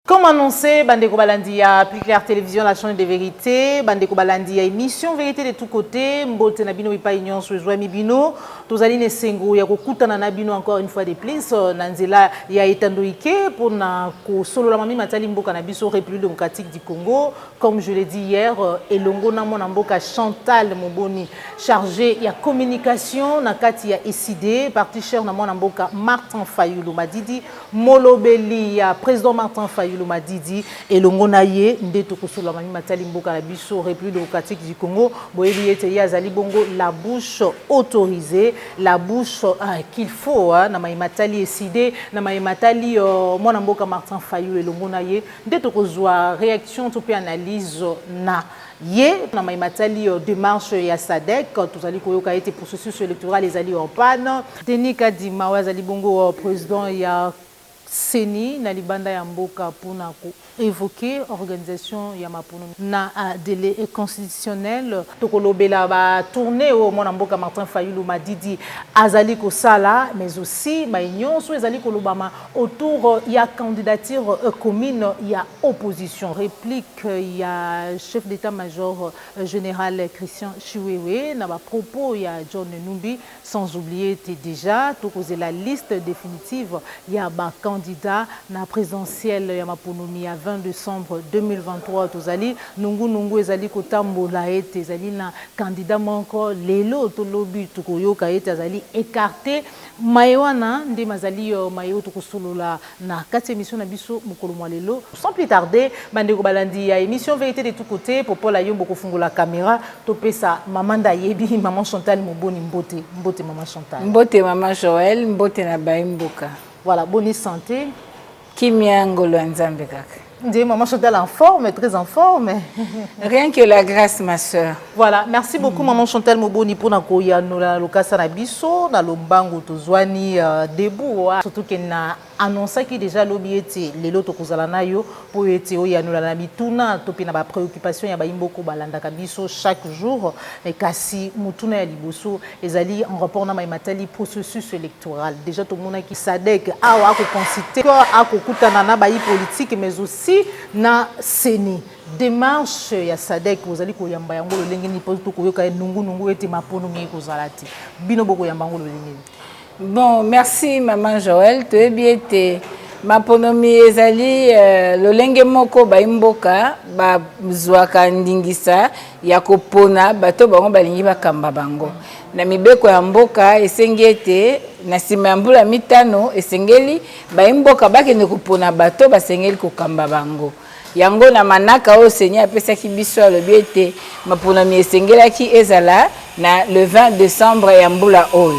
Comme annoncé, Bandeko Balandi a Plus Clair Télévision, la chaîne de vérité. Bandeko Balandi a émission Vérité de tous côtés. Mbote Nabino Ipa Union sur Joie Mibino. Tozali ne sengo ya kokuta na Nabino encore une fois de plus. Nanzela ya etandoike pour na ko solo la mami matali mboka na biso République démocratique du Congo. Comme je l'ai dit hier, Elongo na mona mboka Chantal Moboni chargé ya communication na kati ya ECD parti cher na mona mboka Martin Fayulu Madidi Molobeli ya président Martin Fayulu Madidi elongo na ye ndeto kosola mami matali mboka na biso République démocratique du Congo boyebi ete ya zali bongo la bouche autorisée, la bouche qu'il faut na matali ECD na matali mona mboka Martin Fayulu elongo na ye ndeto kozwa réaction to pe analyse na ye na matali démarche ya SADC tozali koyoka ete processus électoral ezali en panne Denis Kadima wazali bongo président ya Seni na libanda ya mboka pona ko évoquer organisation ya mapono na délai constitutionnel tokolobela ba tourner au mona mboka Martin Fayulu Madidi azali ko sala mais aussi ba union so ezali ko lobama autour ya candidature commune ya opposition réplique ya chef d'état-major général Christian Chiwewe na ba propos ya John Numbi sans oublier déjà tokoze la liste définitive ya ba candidat na présidentielle ya maponomi ya 20 décembre 2023 tozali nungu ezali kotambola ete ezali na candidat moko lelo tolobi tukoyoka ete azali écarté mayewana nde mazali mayo tokosolola na kati émission na biso mokolo mwa lelo sans plus tarder bandeko balandi ya émission Vérité de tous côtés popola yombo kofungola caméra topesa maman Dayebi maman Chantal Moboni mbote maman Chantal mbote maman Joël mbote na baimboka. Voilà, bonne santé. Kimia ngolo nzambe kaka. Ndiye maman Chantal en forme, très en forme. Rien que la grâce ma sœur. Voilà, merci beaucoup maman Chantal Moboni pour na koya no la lokasa na biso na lombango tozwani debout surtout qu'elle na annoncé que déjà l'obiété les loto kozala na yo pour ete oya no la bituna to pina ba préoccupation ya ba imboko balanda ka biso chaque jour et kasi mutuna ya liboso ezali en rapport na matali processus électoral déjà tout monde qui SADC a ko consulter a ko kutana na ba politique mais aussi na Seni démarche ya SADC ozali ko yamba yango lolenge ni poto ko yoka nungu ete mapono mi ko zalati bino boko yamba yango lolenge. Bon, merci maman Joël. Tu es bien été maponomi ezali lolenge moko baimboka ba zwaka ndingisa ya kopona bato bango balingi bakamba bango. Na mibeko ya mboka esengete na sima ya mbula mitano esengeli baimboka bakende kopona bato basengeli kokamba bango. Yango na manaka o Seigneur apesaki biso alobi ete maponomi esengelaki ezala na le 20 décembre ya mbula oyo.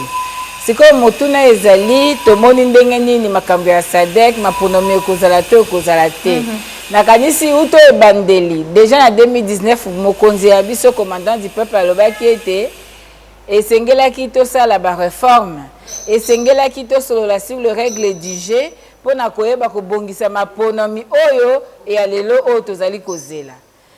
Siko motuna ezali tomoni ndenge nini makambo ya SADC maponomi ekozala te nakanisi uto ebandeli déjà na 2019 mokonzi ya biso commandant du peuple alobaki ete esengelaki tosala ba réforme esengelaki tosolola sur le règle du jeu pona koyeba kobongisa maponomi oyo ya lelo oyo tozali kozela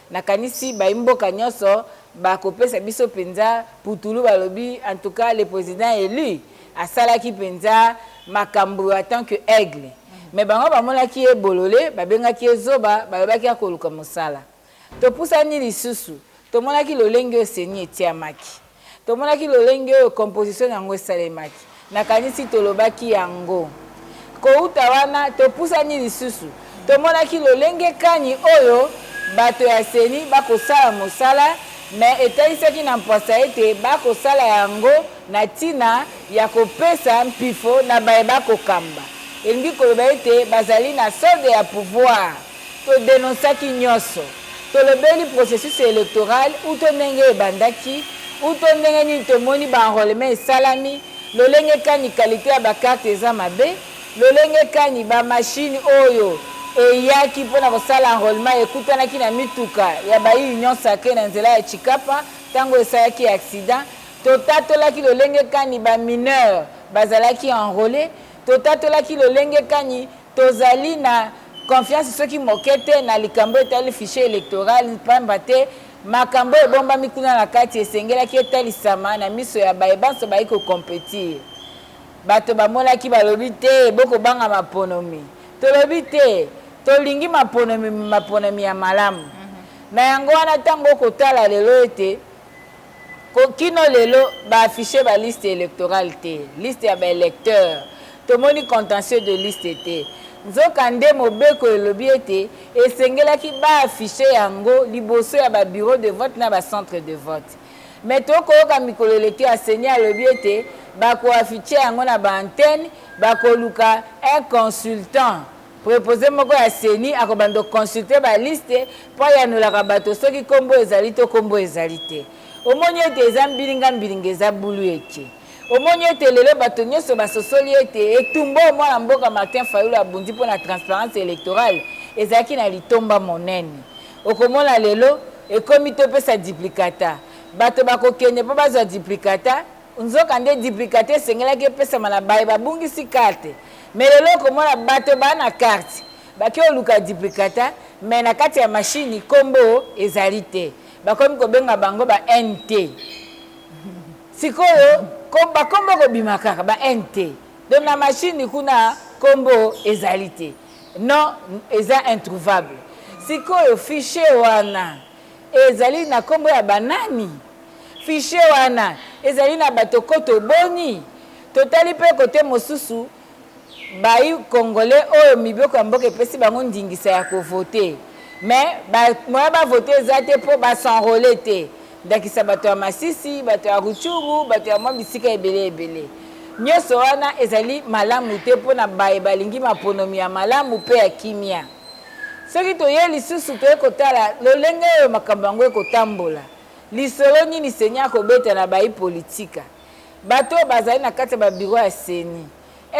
nakanisi baimboka nyonso bakopesa biso penza putulu balobi en tout cas le président élu asalaki penza makambo en tant que aigle mais bango bamonaki ebolole babengaki ezoba balobaki akoluka mosala topusani lisusu tomonaki lolenge oyo Seni etiamaki tomonaki lolenge oyo composition yango esalemaki nakanisi tolobaki yango kouta wana topusani lisusu tomonaki lolenge kani oyo bato ya Seni bakosala mosala mais etalisaki na mpasa ete bakosala yango na tina ya kopesa mpifo na bayeba kokamba elingi koloba ete bazali na solde ya pouvoir todenonsaki nyonso tolobeli processus électoral uto ndenge ebandaki uto ndenge nini tomoni baenrôlement esalami lolenge kani qualité ya bakarte eza mabe lolenge kani bamashine oyo eyaki mpona kosala enrôlement ekutanaki na mituka ya baunion sacré na nzela ya Chikapa ntango esalaki accident totatolaki lolenge kani bamineur bazalaki enrôlé totatolaki lolenge kani tozali na confiance soki moke te na likambo etali fichier électoral pamba te makambo ebombami kuna na kati esengelaki etalisama na miso ya bayebanso bayi kocompétir bato bamonaki balobi te bokobanga maponomi tolobi te tolingi maponomi ya malamu na yango wana ntango okotala lelo ete kino lelo baaffiche baliste électorale te liste ya baélecteur tomoni contentieux de liste te nzoka nde mobeko elobi ete esengelaki baaffiche yango liboso ya babureau de vote na bacentre de vote mais tokoyoka mikolo eleki aseni alobi ete bakoaffiche yango na baantenne bakoluka un consultant préposé moko ya seni akobanda consulter baliste mpo ayanolaka bato soki kombo ezali to kombo ezali te omoni ete eza mbilinga eza bulu ete omoni ete lelo bato nyonso basosoli ete etumba omwana mboka Martin Fayulu abundi mpo na transparence électorale ezalaki na litomba monene okomona lelo ekomi topesa duplicata bato bakokende mpo bazwa duplicata nzoka nde duplicata esengelaki epesama na baye babungisi karte mais lelo okomona bato baa na karte baki oluka duplicata mais na kati ya mashini kombo ezali te bakomi kobenga bango ba NT sikoyo bakombo kobima kaka ba NT donc na mashini kuna kombo ezali te non eza introuvable sikoyo fichier wana ezali na kombo ya banani fichier wana ezali na bato koto boni totali pe kote mosusu bayi congolais oyo mibeko ya mboka epesi bango ndingisa ya kovote mais moya bavote eza te mpo basenrole te ndakisa bato ya Masisi bato ya Ruchuru bato ya mwa bisika ebele nyonso wana ezali malamu te mpo na baye balingi maponomi ya malamu mpe ya kimia soki toye lisusu toye kotala lolenge oyo makambo yango ekotambola lisolo nini seni akobeta na bayi politika bato oyo bazali na kati ya babiro ya seni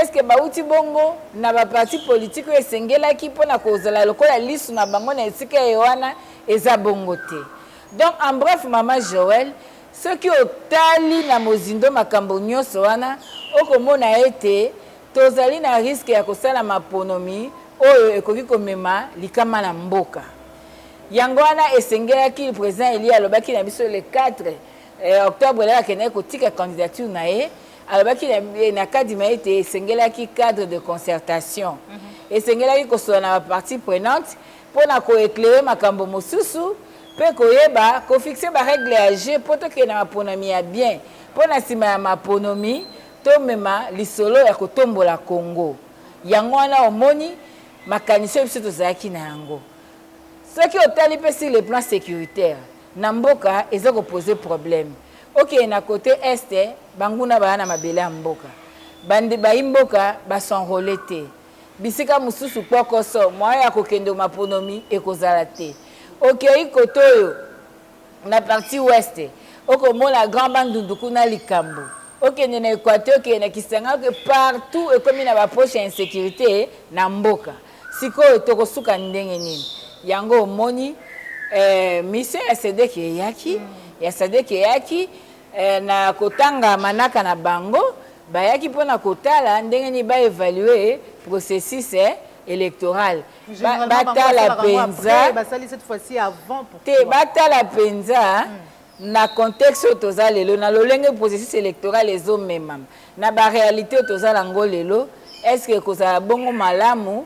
eske bauti bongo na baparti politike oyo esengelaki mpo na kozala lokola lisu na bango na esika ye wana eza bongo te donc en bref mama Joël soki otali na mozindo makambo nyonso wana okomona ete tozali na riske ya kosala maponomi oyo ekoki komema likama na mboka yango wana esengelaki président Eli alobaki na biso le 4 octobre lelo akendaki kotika candidature na ye alobaki na kadima ete esengelaki cadre de concertation esengelaki kosola na bapartie prenante mpo na koéclaire makambo mosusu mpe koyeba kofixe barègle ya jeu mpo tokende na maponomi ya bien mpo na nsima ya maponomi tomema lisolo ya kotombola Congo yango wana omoni makanisi oyo biso tozalaki na yango soki otali mpe sur le plan sécuritaire na mboka eza kopose problème okende na côté este banguna baya na mabele ya mboka bande bayi mboka basenrole te bisika mosusu kpokoso moya ya kokende maponomi ekozala te okei kote oyo na partie ouest okomona grand bandundu kuna likambo okende na Équateur okende na Kisanga oke partout ekomi na baproche ya insécurité na mboka sikoyo tokosuka ndenge nini yango omoni mission ya SEDEC eyaki ya SEDEC eyaki na kotanga manaka na bango bayaki mpo na kotala ndenge nini baévalue processus électoral batala penza te batala penza na contexte oyo toza lelo na lolenge processus électoral ezomema na baréalité oyo tozala ngo lelo estce ekozala bongo malamu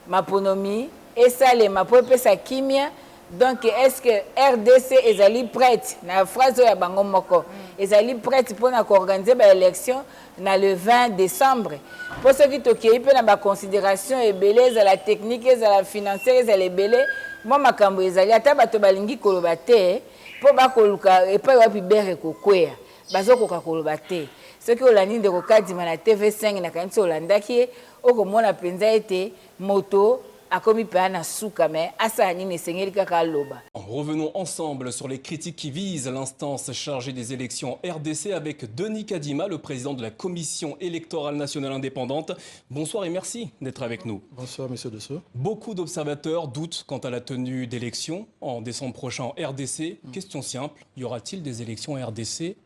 maponomi esalema mpo epesa kimia donc est-ce que RDC ezali prête na phrase oyo ya bango moko ezali prête mpo na koorganize baélection na le 20 décembre mpo soki tokei mpe na baconsidération ebele ezala technique ezala financière ezala ebele mwa makambo ezali ata bato balingi koloba te mpo bakoluka epai wapi bere kokwea bazokoka koloba te soki olandi ndeko kadima na TV5 na kanisi olandaki ye okomona mpenza ete moto akomi pe na suka me asa nini esengeli kaka aloba. Revenons ensemble sur les critiques qui visent l'instance chargée des élections RDC avec Denis Kadima, le président de la Commission électorale nationale indépendante. Bonsoir et merci d'être avec nous. Bonsoir, monsieur Dessau. Beaucoup d'observateurs doutent quant à la tenue d'élections en décembre prochain en RDC. Question simple, y aura-t-il des élections RDC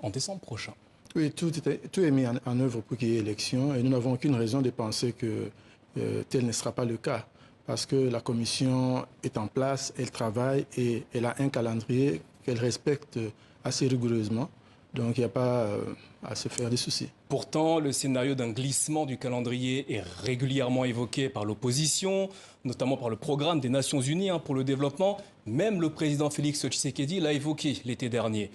en décembre prochain? Oui, tout est mis en œuvre pour qu'il y ait élection et nous n'avons aucune raison de penser que tel ne sera pas le cas. Parce que la commission est en place, elle travaille et elle a un calendrier qu'elle respecte assez rigoureusement. Donc il n'y a pas à se faire des soucis. Pourtant, le scénario d'un glissement du calendrier est régulièrement évoqué par l'opposition, notamment par le programme des Nations Unies pour le développement. Même le président Félix Tshisekedi l'a évoqué l'été dernier.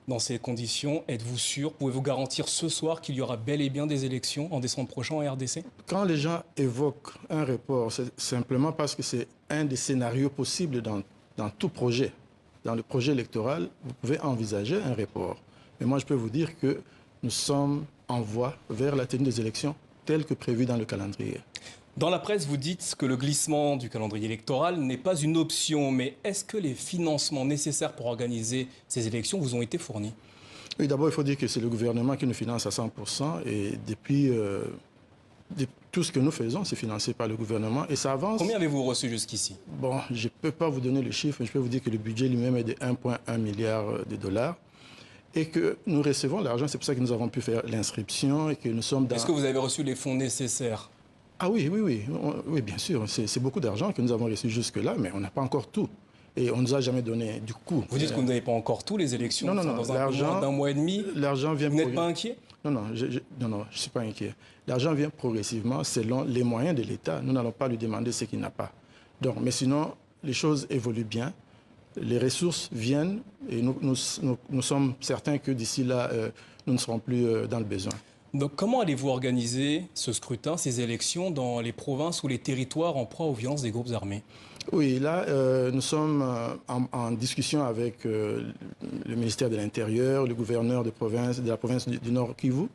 Dans ces conditions, êtes-vous sûr, pouvez-vous garantir ce soir qu'il y aura bel et bien des élections en décembre prochain en RDC? Quand les gens évoquent un report, c'est simplement parce que c'est un des scénarios possibles dans tout projet. Dans le projet électoral, vous pouvez envisager un report. Mais moi, je peux vous dire que nous sommes en voie vers la tenue des élections telle que prévue dans le calendrier. Dans la presse, vous dites que le glissement du calendrier électoral n'est pas une option, mais est-ce que les financements nécessaires pour organiser ces élections vous ont été fournis? Oui, d'abord, il faut dire que c'est le gouvernement qui nous finance à 100% et depuis tout ce que nous faisons, c'est financé par le gouvernement et ça avance. Combien avez-vous reçu jusqu'ici? Bon, je ne peux pas vous donner le chiffre, mais je peux vous dire que le budget lui-même est de 1,1 milliard de dollars. Et que nous recevons l'argent, c'est pour ça que nous avons pu faire l'inscription et que nous sommes dans... Est-ce que vous avez reçu les fonds nécessaires? Ah oui, bien sûr. C'est beaucoup d'argent que nous avons reçu jusque-là, mais on n'a pas encore tout. Et on ne nous a jamais donné du coup. Vous dites que vous n'avez pas encore tout, les élections non, dans un peu moins d'un mois et demi. L'argent vient... Vous n'êtes pas inquiet? Non, je ne suis pas inquiet. L'argent vient progressivement selon les moyens de l'État. Nous n'allons pas lui demander ce qu'il n'a pas. Donc, mais sinon, les choses évoluent bien. Les ressources viennent et nous sommes certains que d'ici là, nous ne serons plus dans le besoin. Donc comment allez-vous organiser ce scrutin, ces élections dans les provinces ou les territoires en proie aux violences des groupes armés? Oui, là, nous sommes en discussion avec le ministère de l'Intérieur, le gouverneur de la province du Nord Kivu.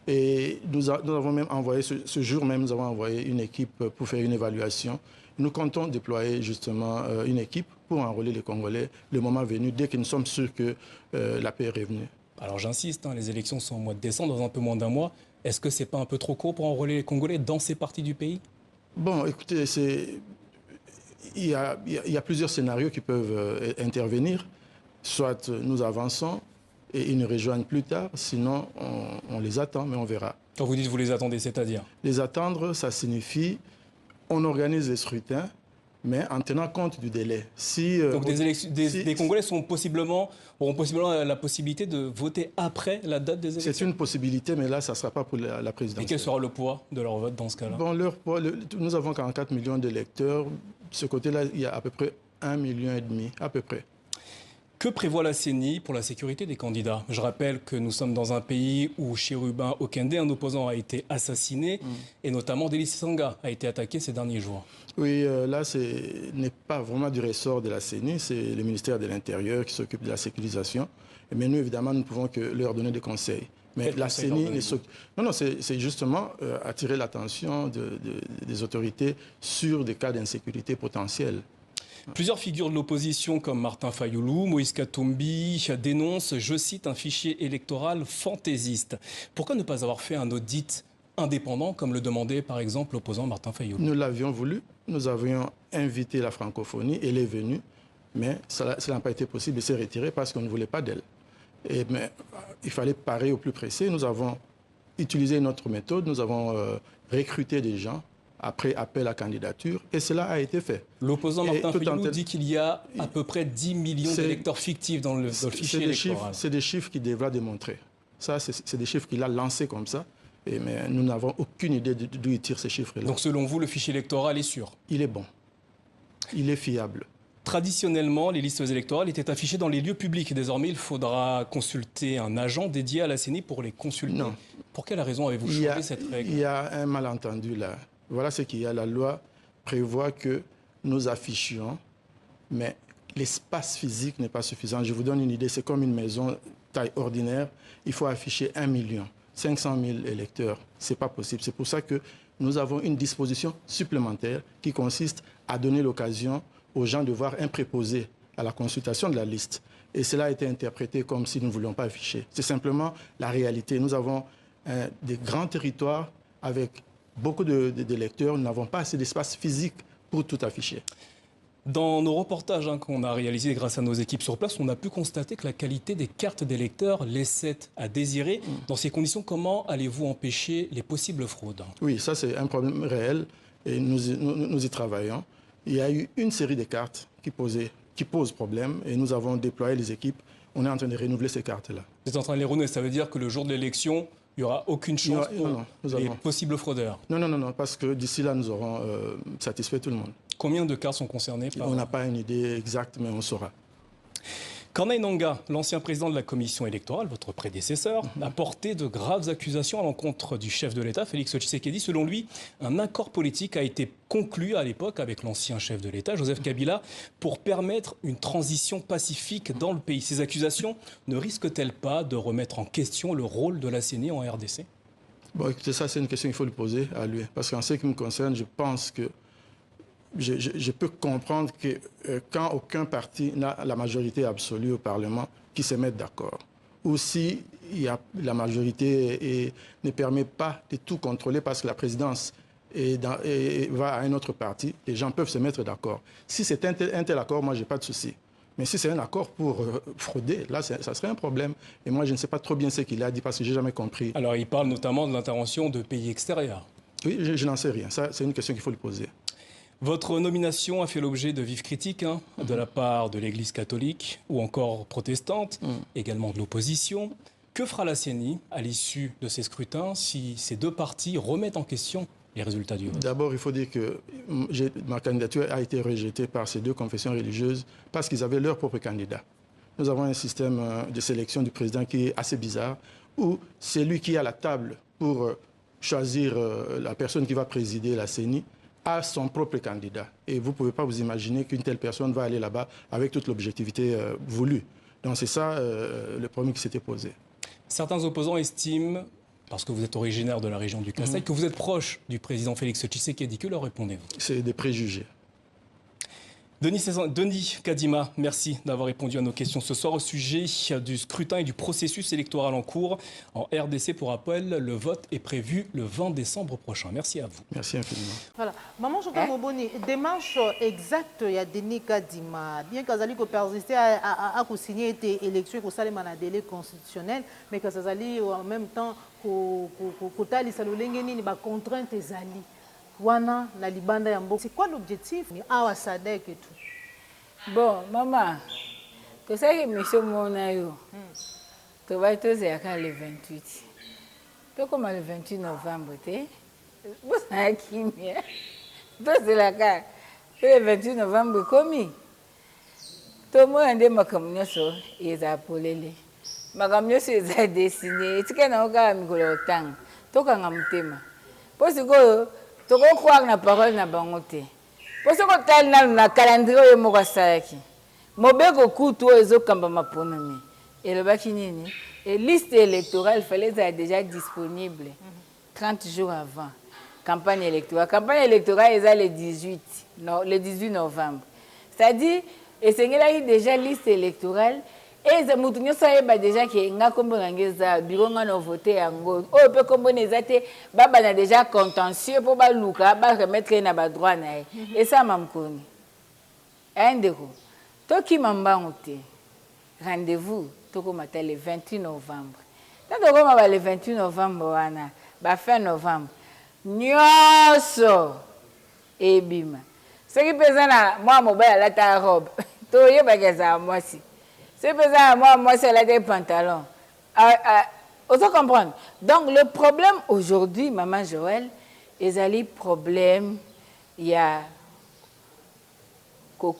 Et nous avons même envoyé, ce jour même, nous avons envoyé une équipe pour faire une évaluation. Nous comptons déployer justement une équipe pour enrôler les Congolais le moment venu, dès que nous sommes sûrs que la paix est revenue. Alors j'insiste, les élections sont au mois de décembre, dans un peu moins d'un mois. Est-ce que ce n'est pas un peu trop court pour enrôler les Congolais dans ces parties du pays? Bon, écoutez, il y a plusieurs scénarios qui peuvent intervenir. Soit nous avançons et ils nous rejoignent plus tard, sinon on les attend, mais on verra. Quand vous dites vous les attendez, c'est-à-dire? Les attendre, ça signifie on organise les scrutins, mais en tenant compte du délai. Donc des Congolais auront possiblement la possibilité de voter après la date des élections? C'est une possibilité, mais là, ça ne sera pas pour la présidentielle. Et quel sera le poids de leur vote dans ce cas-là? Bon, leur poids, nous avons 44 millions d'électeurs. De ce côté-là, il y a à peu près 1,5 million, à peu près. Que prévoit la CENI pour la sécurité des candidats? Je rappelle que nous sommes dans un pays où Chérubin Okende, un opposant, a été assassiné et notamment Délice Sanga a été attaqué ces derniers jours. Oui, là, ce n'est pas vraiment du ressort de la CENI, c'est le ministère de l'Intérieur qui s'occupe de la sécurisation. Mais nous, évidemment, nous ne pouvons que leur donner des conseils. Mais la CENI... Non, c'est justement attirer l'attention des autorités sur des cas d'insécurité potentiels. Plusieurs figures de l'opposition comme Martin Fayoulou, Moïse Katumbi dénoncent, je cite, un fichier électoral fantaisiste. Pourquoi ne pas avoir fait un audit indépendant comme le demandait par exemple l'opposant Martin Fayoulou? Nous l'avions voulu, nous avions invité la francophonie, elle est venue, mais cela n'a pas été possible, elle s'est retirée parce qu'on ne voulait pas d'elle. Mais il fallait parer au plus pressé, nous avons utilisé notre méthode, nous avons recruté des gens après appel à candidature, et cela a été fait. L'opposant Martin Fayoulou dit qu'il y a à peu près 10 millions d'électeurs fictifs dans le fichier électoral. C'est des chiffres qu'il devra démontrer. Ça, c'est des chiffres qu'il a lancés comme ça, mais nous n'avons aucune idée d'où il tire ces chiffres-là. Donc selon vous, le fichier électoral est sûr? Il est bon. Il est fiable. Traditionnellement, les listes électorales étaient affichées dans les lieux publics. Désormais, il faudra consulter un agent dédié à la CENI pour les consulter. Non. Pour quelle raison avez-vous changé cette règle? Il y a un malentendu là. Voilà ce qu'il y a. La loi prévoit que nous affichions, mais l'espace physique n'est pas suffisant. Je vous donne une idée, c'est comme une maison taille ordinaire. Il faut afficher 1 500 000 électeurs. Ce n'est pas possible. C'est pour ça que nous avons une disposition supplémentaire qui consiste à donner l'occasion aux gens de voir un préposé à la consultation de la liste. Et cela a été interprété comme si nous ne voulions pas afficher. C'est simplement la réalité. Nous avons des grands territoires avec beaucoup d'électeurs. Nous n'avons pas assez d'espace physique pour tout afficher. Dans nos reportages qu'on a réalisés grâce à nos équipes sur place, on a pu constater que la qualité des cartes d'électeurs laissait à désirer. Dans ces conditions, comment allez-vous empêcher les possibles fraudes? Oui, ça c'est un problème réel et nous y travaillons. Il y a eu une série de cartes qui posent problème et nous avons déployé les équipes. On est en train de renouveler ces cartes-là. Président Leroune, ça veut dire que le jour de l'élection, il n'y aura aucune chance pour les possibles fraudeurs? Non, parce que d'ici là, nous aurons satisfait tout le monde. Combien de cas sont concernés par... On n'a pas une idée exacte, mais on saura. Corneille Nangaa, l'ancien président de la commission électorale, votre prédécesseur, a porté de graves accusations à l'encontre du chef de l'État, Félix Tshisekedi. Selon lui, un accord politique a été conclu à l'époque avec l'ancien chef de l'État, Joseph Kabila, pour permettre une transition pacifique dans le pays. Ces accusations ne risquent-elles pas de remettre en question le rôle de la CENI en RDC? Bon, écoutez, ça, c'est une question qu'il faut lui poser à lui. Parce qu'en ce qui me concerne, je pense que je peux comprendre que quand aucun parti n'a la majorité absolue au Parlement, qui se mette d'accord. Ou si la majorité ne permet pas de tout contrôler parce que la présidence va à un autre parti, les gens peuvent se mettre d'accord. Si c'est un tel accord, moi, je n'ai pas de souci. Mais si c'est un accord pour frauder, là, ça serait un problème. Et moi, je ne sais pas trop bien ce qu'il a dit parce que je n'ai jamais compris. Alors, il parle notamment de l'intervention de pays extérieurs. Oui, je n'en sais rien. Ça, c'est une question qu'il faut lui poser. Votre nomination a fait l'objet de vives critiques de la part de l'Église catholique ou encore protestante, également de l'opposition. Que fera la CENI à l'issue de ces scrutins si ces deux partis remettent en question les résultats du vote? D'abord, il faut dire que ma candidature a été rejetée par ces deux confessions religieuses parce qu'ils avaient leur propre candidat. Nous avons un système de sélection du président qui est assez bizarre, où c'est lui qui est à la table pour choisir la personne qui va présider la CENI à son propre candidat. Et vous ne pouvez pas vous imaginer qu'une telle personne va aller là-bas avec toute l'objectivité voulue. Donc c'est ça le problème qui s'était posé. Certains opposants estiment, parce que vous êtes originaire de la région du Kasaï, que vous êtes proche du président Félix Tshisekedi. Que leur répondez-vous? C'est des préjugés. Denis Kadima, merci d'avoir répondu à nos questions ce soir au sujet du scrutin et du processus électoral en cours en RDC. Pour rappel, le vote est prévu le 20 décembre prochain. Merci à vous. Merci infiniment. Voilà. Maman Chantal Moboni, démarche exacte, il y a Denis Kadima. Bien qu'Azali ko persister à signer des élections et ça un délai constitutionnel, mais qu'Azali en même temps qu'Otali Salolengeni ni ba contrainte ezali. Wana na libanda ya mboka. C'est quoi l'objectif? Awa Sadek et tout. Bon, maman, que ça que monsieur Monayo, tu vas être le 28. Tu comme le 28 novembre, vous savez qui est? C'est la carte. Le 28 novembre, commis. Tout le monde a ma communion, ils ont appelé. Ma communion, ils ont dessiné. Tu sais qu'on a un temps. Tu as un thème. Parce que tu crois na parole na bangote. Parce que tu na calendrier mo kasalaki. Mobeko kutu ezo kamba maponami. Et le bakinini, et liste électorale fallait être déjà disponible 30 jours avant campagne électorale. Campagne électorale est le 18 novembre. C'est-à-dire et c'est là déjà liste électorale. Et les gens savent déjà que le bureau a voté yango. Oh, peut comprendre que baba na déjà contentieux pour baluka, ba remettre na ba droit na. Et ça m'a connu. Indeko. To ki mambangote. Rendez-vous to ko matin le 28 novembre. Tant ko ma le 28 novembre wana, ba fin novembre. Nyoso ebima. Ce qui pesa na moi mobile la ta robe. To yeba keza moi si. C'est pesant, moi, c'est là des pantalons. On doit comprendre. Donc, le problème aujourd'hui, Maman Joël, il y a des problèmes. Il y a parce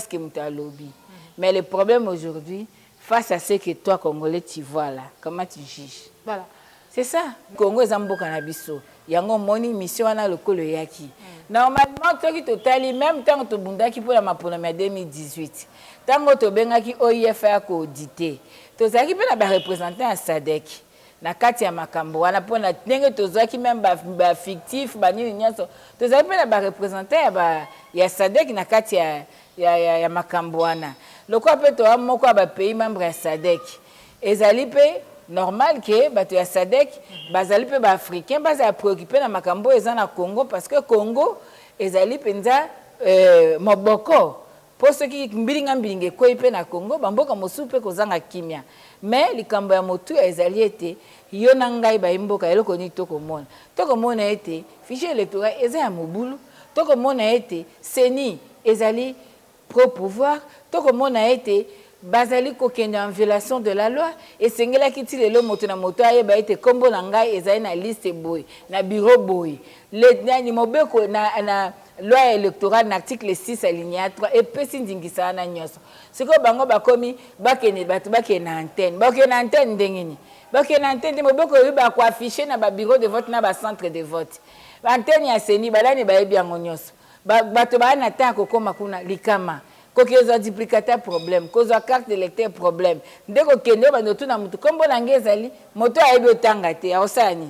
que tu as lobby. Mais le problème aujourd'hui, face à ce que toi, Congolais, tu vois là, comment tu juges? Voilà. C'est ça. Congo est un beau cannabis. Il y a une mission à le yaki. Normalement, toi qui totali, même tant que tu bundaki pour la maponomia 2018, tant que tu bengaki OIF à auditer, tu as qui peut la représenter à SADC. Na kati ya makambo wana pona ndenge tozaki même ba fictif ba nini nyaso tozaki pe la représenter ya SADC na kati ya makambo wana lokwa pe to moko ba pays membre ya SADC ezali pe normal que bato ya SADC bazali pe ba africain baza préoccupé na makambo eza na Congo parce que Congo ezali penza moboko pour ceux qui mbilinga mbilinge ko pe na Congo bamboka mosu pe kozanga kimia mais likambo ya motu ezali ete yo na ngai ba imboka eloko ni tokomona ete fichier électoral eza ya mobulu tokomona ete CENI ezali pro pouvoir tokomona ete bazali kokende en violation de la loi et sengela kiti lelo moto na moto ayeba ete kombo na ngai ezali na liste boy na bureau boy le nani mobeko na loi électorale na article 6 alinéa 3 et pesi ndingisa na nyoso siko bango bakomi bakene bato bakene na antenne ndengeni bakene na antenne mobeko yoba ko afficher na ba bureau de vote na ba centre de vote antenne ya seni balani bayebi yango nyoso bato ba na temps kokoma kuna likama kokezo duplicateur problème kozo carte d'électeur problème ndeko kende ba ndotu na mutu kombo na ngezali moto ayebi otanga te osani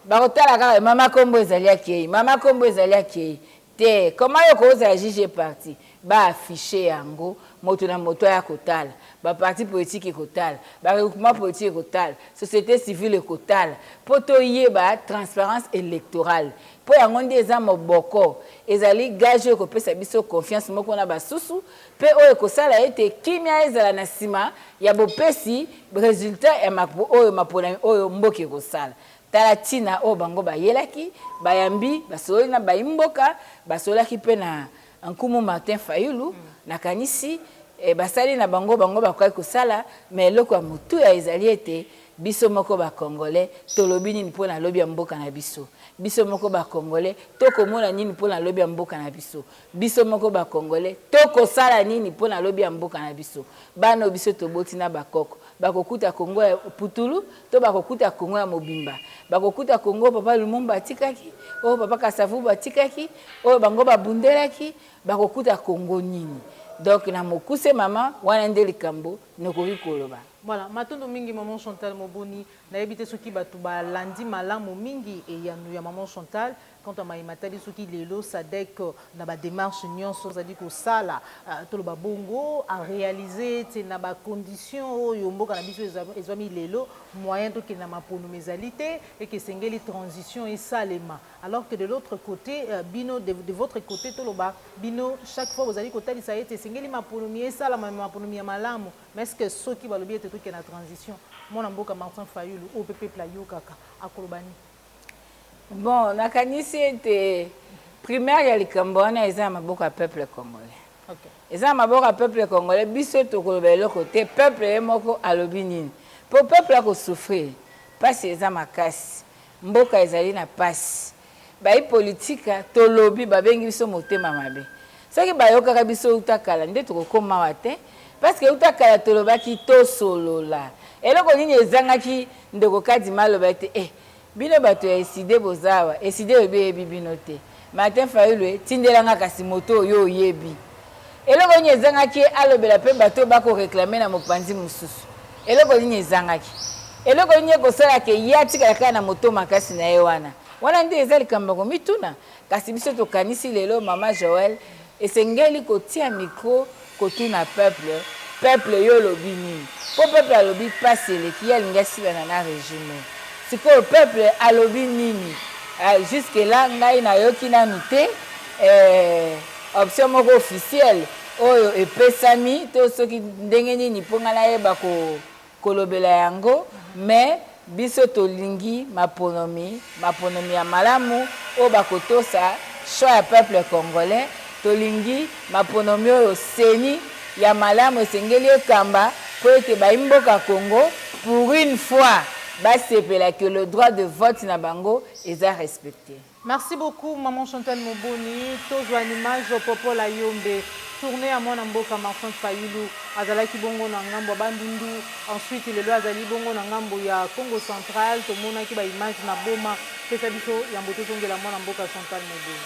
bakotala kaka mama kombo ezali akei mama kombo ezali akei te comment yo koza juger parti ba afficher yango moto na moto ya kotala ba parti politique kotala ba regroupement politique kotala société civile kotala poto yeba transparence électorale po yango ndi eza moboko ezali gage ko pesa biso confiance moko na basusu pe oyo kosala ete kimia ezala na sima ya bopesi résultat ya mapo oyo mapona oyo mboke kosala tala tina o bango bayelaki bayambi basoli na bayimboka basolaki pe na Nkumu Martin Fayulu na kanisi basali na bango bakoki kosala mais eloko ya mutu ya ezali ete biso moko ba congolais tolobi nini mpona lobi ya mboka na biso biso moko ba congolais tokomona nini mpona lobi ya mboka na biso biso moko ba congolais tokosala nini mpona lobi ya mboka na biso bano biso toboti na bakoko bakokuta Kongo ya Putulu to bakokuta Kongo ya Mobimba bakokuta Kongo papa Lumumba atikaki o papa Kasavubu atikaki o bango babundelaki bakokuta Kongo nini donc na mokuse mama wana ndeli kambo nokoki koloba. Voilà, matondo mingi maman Chantal Moboni na ebité soki batu ba landi malamu mingi et ya maman Chantal quand on m'a imatali soki lelo sadek na ba démarche nyonso ça dit ko sala to lo ba bongo à réaliser te na ba condition yo mboka na biso ezwami lelo moyen to ke na mapono mezalité et que sengeli transition et salema alors que de l'autre côté bino de votre côté to lo ba bino chaque fois vous allez kotali ça été sengeli mapono mi sala mapono mi malamu mais est-ce que soki ba lobi ete to ke na transition mon mboka Martin Fayulu au PP playo kaka akolobani. Bon, nakanisi ete primaire ya likambo wana eza maboko ya peuple congolais. Okay. Eza maboko ya peuple congolais biso tokoloba eloko te peuple ye moko alobi nini. Po peuple ako souffrir. Pasi eza makasi. Mboka ezali na pasi. Bayi politika tolobi babengi biso motema mabe. Soki bayokaka biso utakala nde tokokoma wa te parce que utakala tolobaki to solola. Eloko nini ezangaki ndeko kadi maloba te bino bato ya eside bozawa eside oyebi bino te Martin Fayulu tindelanga kasi moto oyo oyebi eloko nini ezangaki alobela pe bato bako réclamer na mopanzi mususu eloko nini ezangaki eloko nini ekosala ke ye atikala kaka na moto makasi na ye wana nde eza likambo komituna kasi biso tokanisi lelo mama Joël esengeli kotia micro kotuna peuple yo lobi nini po peuple alobi pasi eleki alingi asilana na régime siko peuple alobi nini jusque là ngai nayoki nanu te option moko officielle oyo epesami to soki ndenge nini mpo ngai nayeba kolobela yango mais biso tolingi maponomi ya malamu oyo bakotosa choix ya peuple congolais tolingi maponomi oyo seni ya malamu esengeli ekamba po ete bayimboka Congo pour une fois basepela que le droit de vote na bango est respecté. Merci beaucoup maman Chantal Moboni tozwa image au popo la yombe tourner à mon mboka Martin Fayulu azalaki bongo na ngambo bandundu ensuite le loi azali bongo na ngambo ya Congo central to mona ki ba image na boma pesa biso ya mboto tongela mwana mboka Chantal Moboni.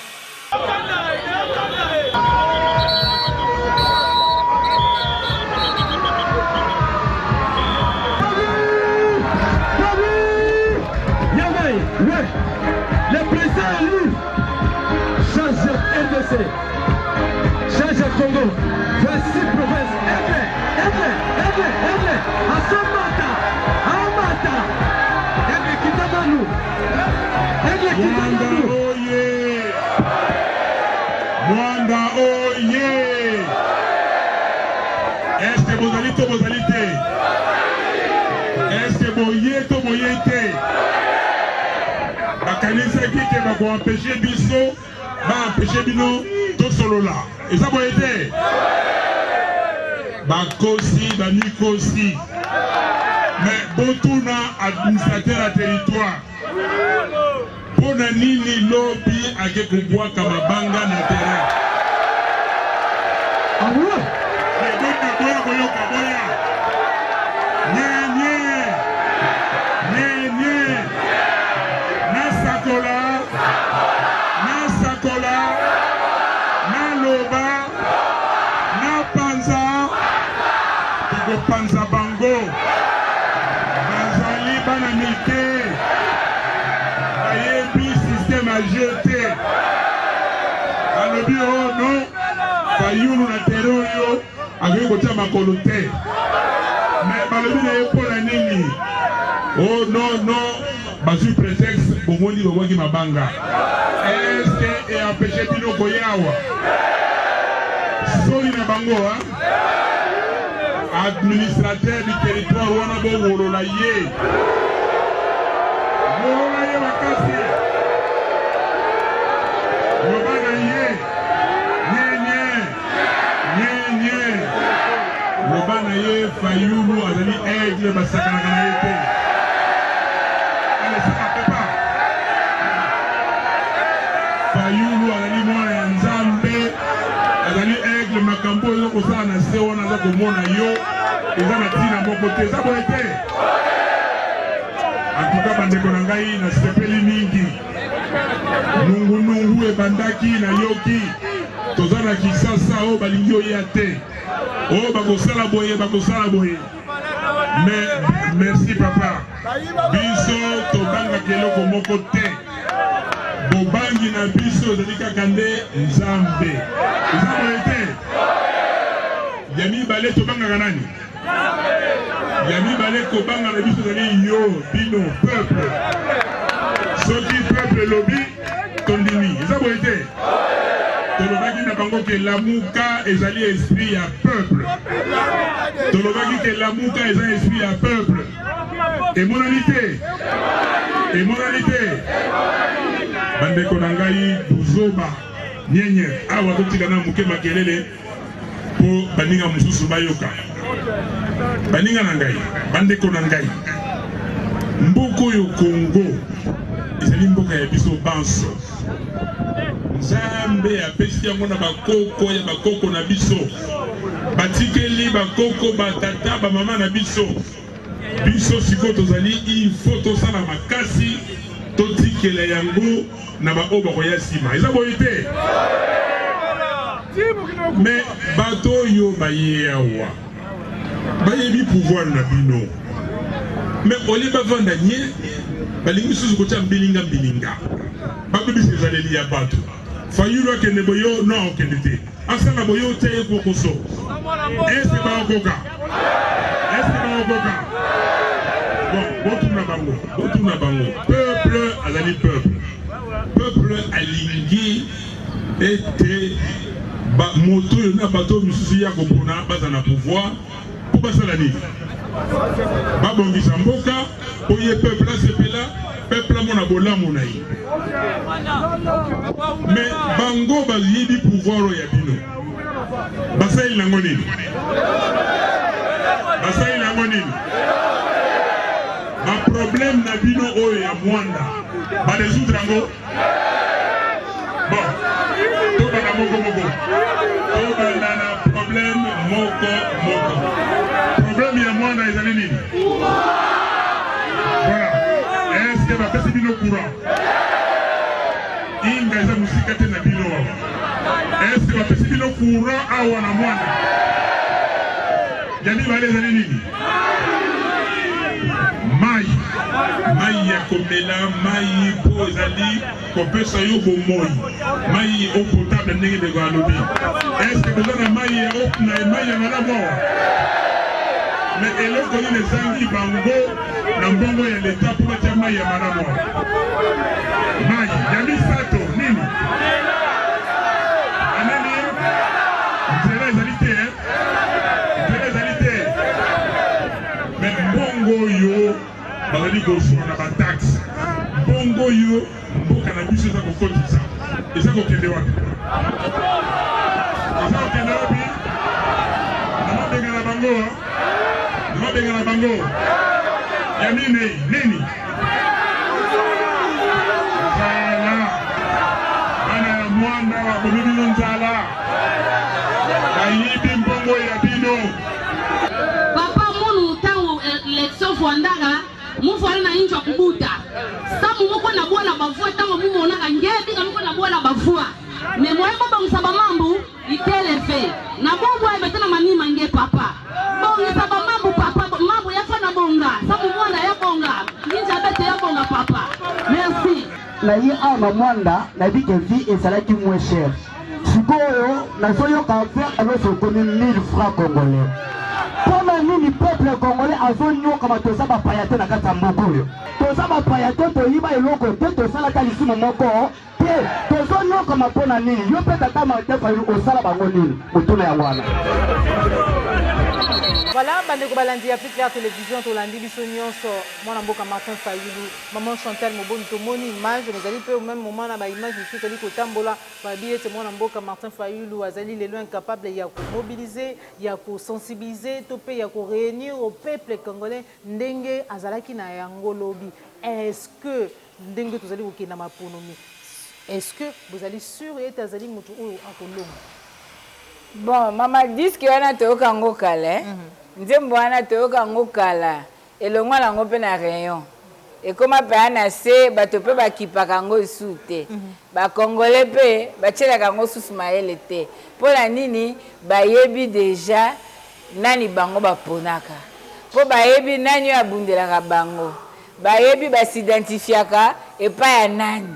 Le président élu change RDC, change Congo, voici province, Eble, Asomata, Amata, Eble Kitamanu, Mwanda oye, est-ce que bozalité, est-ce que boye bakanisa kike bako empêcher biso ba empêcher bino to solola et ça boyete bakosi bamikosi mais botuna administrateur ya territoire mpona nini lobi ake kobwaka mabanga na terrain boya koyoka boya nye nasakola naloba napanza tokopanza bango bazali bana mike bayebi système a jeté alobi o non fayulu na tere oyo akoki kotia makolo te mais balobi na ye mpona nini oh non bazwi prétexte bomoni bobwaki mabanga eske eempêche bino koyawa soli na bango administrateur du territoire wana bowolola ye makasi loba na ye nye loba na ye fayulu azali aigle basakanaka na ye te fayulu azali mwana ya nzambe azali aigle makambo oyo kosala na se wana aza komona yo eza na ntina moko te eza boye te antuka bandeko na ngai nasepeli mingi nungunungu ebandaki na yoki toza na kisasa oyo balingi oya te oyo bakosala boye mais merci papa biso tobangaka eloko moko te bobangi na biso ezali kaka nde nzambe eza boye te ya mibale tobangaka nani ya mibale kobanga na biso ezali yo bino peuple soki peuple elobi tondimi eza boye te tolobaki na bango ke lamuka ezali esprit ya peuple tolobaki ke lamuka eza esprit ya peuple emonani te bandeko na ngai buzoba nyenye awa totika na moke makelele mpo baninga mosusu bayoka baninga na ngai bandeko na ngai mboka oyo Congo ezali mboka ya biso banso nzambe apesi yango na bakoko ya bakoko na biso batikeli bakoko batata bamama na biso sikoyo tozali ifo tosala makasi totikela yango na baoyo bakoya nsima eza boye te me bato oyo baye awa bayebi pouvoir na bino me olie bavanda nye balingi susu kotia mbilinga babebisa ezaleli ya bato fayulu akende boyo non okende te asala boyo te ekokoso ese baokoka botuna bango peuple azali peuple alingi ete moto oyo na bato misusu ya kopona baza na pouvoir mpo basala nini babongisa mboka mpo ye peuple asepela peuple amona bolamu na ye me bango bayebi pouvoir oyo ya bino basali nango nini baproblème na bino oyo ya mwanda baresoudre yango bon tobanda moko tobanda na problème moko problème ya mwanda ezali nini voilà est-ce que bapesi bino courant inga eza mosika te na bino est-ce que bapesi bino courant awa na mwanda ya mibale ezali nini mai ya komela mai po ezali kopesa yo bomoi mai eau potable ndenge ndeko alobi eske boza na mai ya malamu me eloko nini ezangi bango na mbongo ya leta mpo batia mai ya malamu mai ya misato nini anani nzela ezali te me mbongo oyo bazali kozwa na bataxe mbongo oyo mboka na biso eza kokotisa eza kokende wapi namabenga na bango. Nabenga bango. Yamine nini? Zala. Ana mwanda wa bibino nzala. Ayibi mbongo ya bino. Papa munu tango election fwandaka mufwala na injwa kubuta. Samu muko na bwana bavua tango mumo onaka ngedi ka muko na bwana bavua. Me mwembo bamusaba mambu itelefe. Na bongo ebetana manima nge papa. Bongo saba mambu papa mambu yafana bonga. Samu mwanda ya bonga. Ninja bete ya bonga papa. Merci. Na ye ama mwanda na bike vie ezalaki moins cher. Sikoyo na soyoka faire avec ce commune 1000 francs congolais. Comment nini peuple congolais azonyoka batoza bapayate na kati ya mboka oyo. Toza bapayate toyiba eloko te tosalaka lisumu moko te tozonyoka mapona nini yo mpe tata Martin Fayulu osala bango nini motuna yango wana. Voilà, bandeko balandi ya Plus Clair Télévision tolandi biso nyonso mwana mboka Martin Fayulu, maman Chantal Moboni tomoni image mais ali pe au même moment na ba image ici teli kotambola ba bilete mwana mboka Martin Fayulu azali lelo incapable ya ko mobiliser, ya ko sensibiliser, to pe ya ko réunir au peuple congolais ndenge azalaki na yango lobi. Est-ce que ndenge tozali kokenda maponomi? Est-ce que vous allez sûr et azali mutu oyo akolonga? Bon, mama diski wana toyoka ngo kala. Nzembo wana toyoka ngo kala. Elongwa na ngo pe na rayon. Ekoma pe ana se bato pe bakipaka ngo isute. Ba Congolais pe bachelaka ngo susu maele te. Pona nini bayebi déjà nani bango baponaka. Po bayebi nani abundelaka bango. Bayebi basidentifiaka epa ya nani.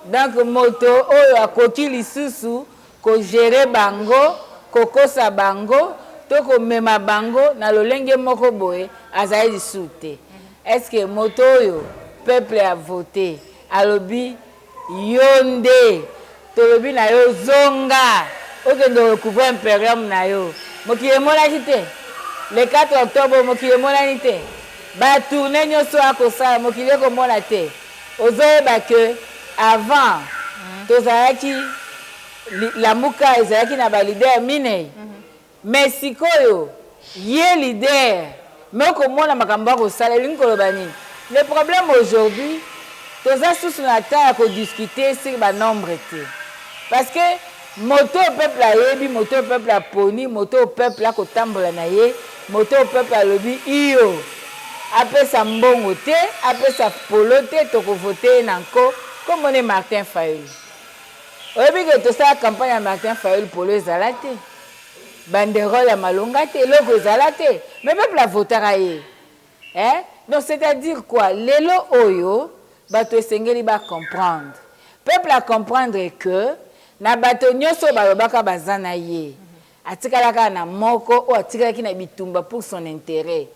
Donc moto oyo akoki lisusu ko gérer bango, kokosa bango, toko mema bango na lolenge moko boye azali lisuté. Est-ce que moto oyo peuple a voté alobi yonde tolobi na yo zonga okende recouvrir impérium na yo mokile mona kite le 4 octobre mokile mona nite ba tourner nyoso akosala mokile ko mona te ozoyeba que avant tozalaki la muka ezalaki na ba leader minei mais sikoyo ye leader mais komona makambo ko sala lingi koloba nini. Le problème aujourd'hui toza sous na ta ko discuter sur ba nombre te parce que moto peuple a yebi moto peuple a poni moto peuple a ko tambola na ye moto peuple a lobi iyo apesa mbongo te apesa polo te to ko voter nanko comme on est Martin Fayulu. Oyebi que tout ça campagne à Martin Fayulu pour les alaté. Banderole à malonga te, logo ezalate. Mais peuple a voté à ye. Hein? Donc c'est-à-dire quoi? Lelo oyo bato esengeli ba comprendre. Peuple a comprendre que na bato nyoso balobaka bazana ye. Atikalaka na moko o atikalaki na bitumba pour son intérêt.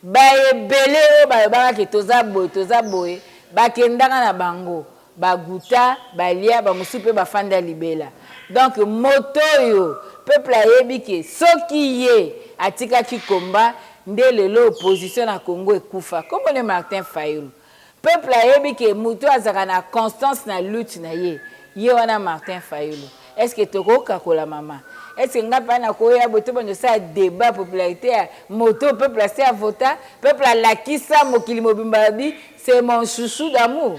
Ba ebele o balobaka ke toza boye bakendaka na bango. Baguta, balia, bamusupe, bafanda libela. Donc, moto yo, peuple a yebi ke, soki ye, atika ki komba, nde lelo opposition na Congo e koufa. Comme on est Martin Fayulu. Peuple a yebi ke, moto azaka na constance na lutte na ye. Ye wana Martin Fayulu. Est-ce que toko kakola mama? Est-ce que nga pa na koya boto bonyo sa débat popularité à moto, peuple a se a vota, peuple a lakisa mokili mobimbabi, c'est mon chouchou d'amour.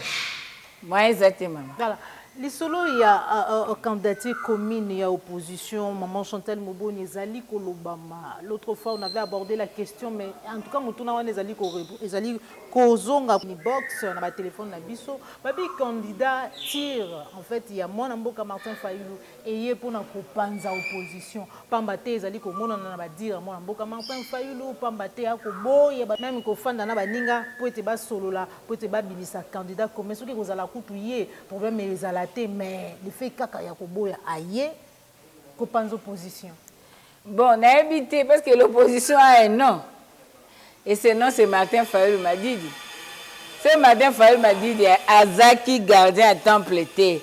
Moi, exactement. Voilà. Les solos, il y a un candidature commune, il y a opposition. Maman Chantal Moboni, Zali Kolobama. L'autre fois, on avait abordé la question, mais en tout cas, on a Zali Kozonga, ni box, on a un téléphone, na biso. Babi candidat tire. En fait, il y a moi, Namboka Martin Fayulu, et il y a pour na kopanza opposition. Pambate, Zali Komona, on a dire, moi, Namboka Martin Fayulu, Pambate, Akobo, il y a même Kofanda, na baninga, pour être bas solo là, pour être bas bilisa candidat, comme ceux qui vous allez coutouiller, problème, mais les ala. Mais le fait kaka ya koboya aye kopanza opposition. Bon, on a évité parce que l'opposition a un nom. Et ce nom, c'est Martin Fayulu Madidi. C'est Martin Fayulu Madidi, Azaki gardien à temple té,